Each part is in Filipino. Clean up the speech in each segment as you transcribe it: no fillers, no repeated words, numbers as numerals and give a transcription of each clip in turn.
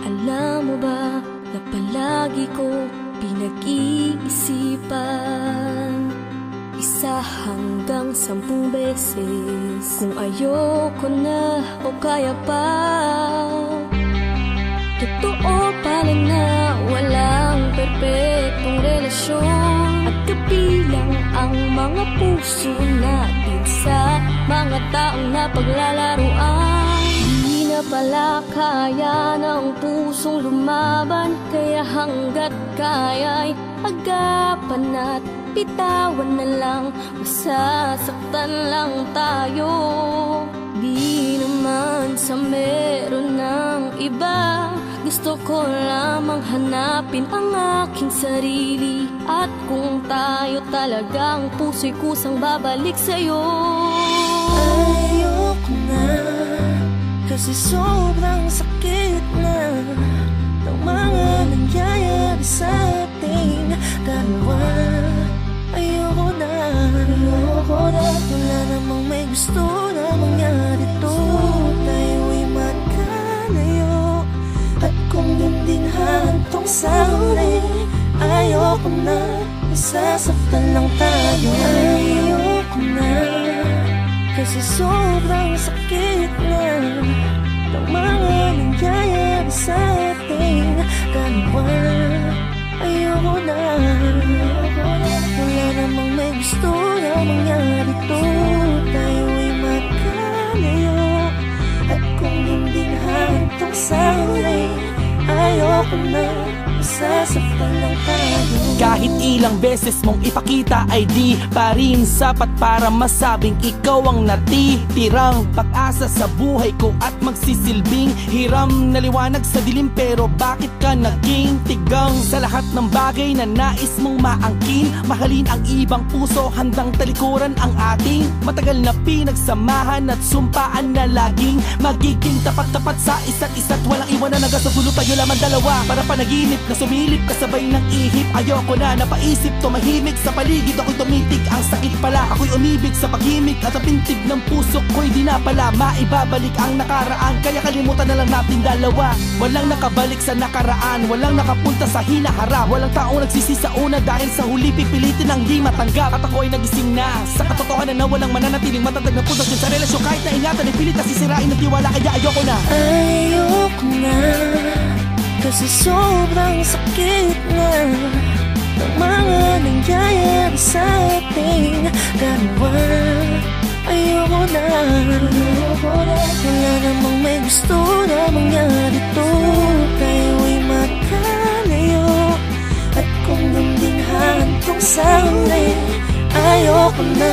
Alam mo ba na palagi ko pinag-iisipan 1 hanggang 10 beses kung ayoko na o kaya pa. Totoo pala na walang perpetuong relasyon at kabilang ang mga puso natin sa mga taong napaglalaruan. Di na pala kaya ng pusong lumaban, kaya hanggat kaya'y agapan at bitawan na lang, masasaktan lang tayo. Di naman sa meron ng iba, gusto ko lamang hanapin ang aking sarili. At kung tayo talagang puso'y kusang babalik sa'yo. Ayoko na, kasi sobrang sakit na ng mga nangyayari sa ating dalawa. Ayoko na, wala namang may gusto na mangyari to. Tayo'y magkalayo, at kung din hantong sa huli, ayoko na, masasaktan lang tayo. Ayoko na, kasi sobrang sakit na ng mga nangyayari sa ating dalawa. Ayoko na, wala namang may gusto na mangyari to. Tayo'y magkalayo, at kung hindi hantong sa huli, ayoko na, masasaktan lang tayo. Kahit ilang beses mong ipakita ay di pa rin sapat para masabing ikaw ang natitirang pag-asa sa buhay ko at magsisilbing hiram na liwanag sa dilim. Pero bakit ka naging tigang sa lahat ng bagay na nais mong maangkin? Mahalin ang ibang puso, handang talikuran ang ating matagal na pinagsamahan at sumpaan na laging magiging tapat-tapat sa isa't isa't walang iwanan hanggang sa dulo tayo lamang dalawa. Para panaginip na sumilip kasabay ng ihip, ayoko na napaisip tumahimik sa paligid. Ako'y tumitig, ang sakit pala, ako'y umibig sa paghimik at ang pintig ng puso ko'y di na pala maibabalik ang nakaraan. Kaya kalimutan na lang natin dalawa. Walang nakabalik sa nakaraan, walang nakapunta sa hinaharap, walang taong nagsisi sa una dahil sa huli pipilitin ang di matanggap. At ako'y nagising na sa katotohanan na walang mananatiling matatag na pundasyon sa relasyon. Kahit na ingatan ay pilit na sisirain ng tiwala, kaya ayoko na. Ayoko na, kasi sobrang sakit na ng mga nangyayari sa ating dalawa. Ayoko na, wala namang may gusto na mangyari to. Tayo'y magkalayo, at kung nanding hantong sa huli, ayoko na,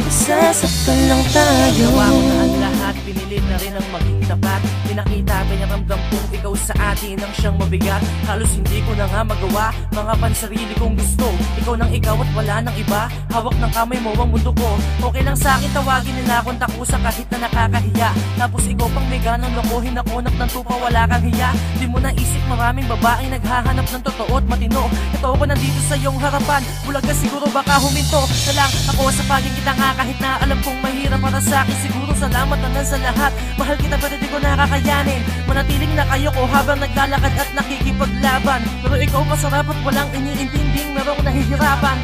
masasaktan lang tayo. Ginawa ko na ang lahat, pinilit na rin ang maging tapat. Pinakita, pinaramdam kong ikaw sa atin ang siyang mabigat. Halos hindi ko na nga magawa mga pansarili kong gusto. Ikaw nang ikaw at wala nang iba. Hawak ng kamay mo ang mundo ko. Okay lang sa akin tawagin nila akong takusa kahit na nakakahiya. Tapos ikaw pang may ganang lokohin ako ng tupa, wala kang hiya. Di mo naisip maraming babaeng naghahanap ng totoo at matino. Ito ako nandito sa iyong harapan, bulag ka siguro baka huminto na lang ako sa paging kita nga. Kahit na alam kong mahirap para sa akin, siguro salamat na lang sa lahat. Mahal kita pero di ko nakakayanin manatiling na kayo ko habang naglalakad at nakikipaglaban. Pero ikaw masarap at walang iniintinding merong nahihirapan.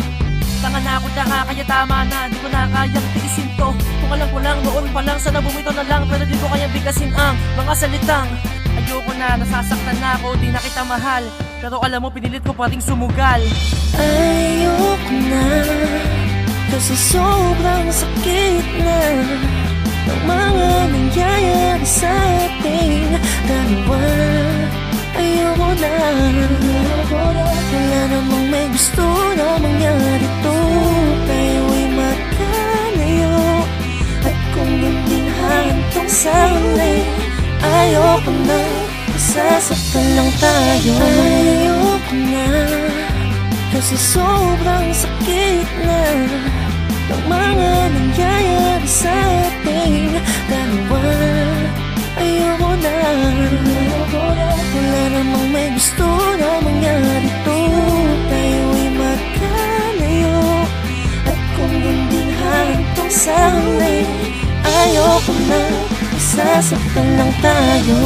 Tanga na ako na kaya tama na, di ko na kayang tiisin to. Kung alam ko lang noon pa lang, sana bumito na lang. Pero di ko kayang bigasin ang mga salitang ayoko na, nasasaktan na ako, di na kita mahal. Pero alam mo pinilit ko pa ring sumugal. Ayoko na, kasi sobrang sakit na ng mga nangyayari sa ating dalawa. Ayoko na, wala namang may gusto na mangyari to. Tayo'y magkalayo, at kung hindi hantong sa huli, ayoko na, masasaktan lang tayo. Ayoko na, kasi sobrang sakit na ng mga nangyayari sa ating dalawa. Ayoko na, wala namang may gusto na mangyari to. Tayo'y magkalayo, at kung hindi hantong sa huli, ayoko na, masasaktan lang tayo.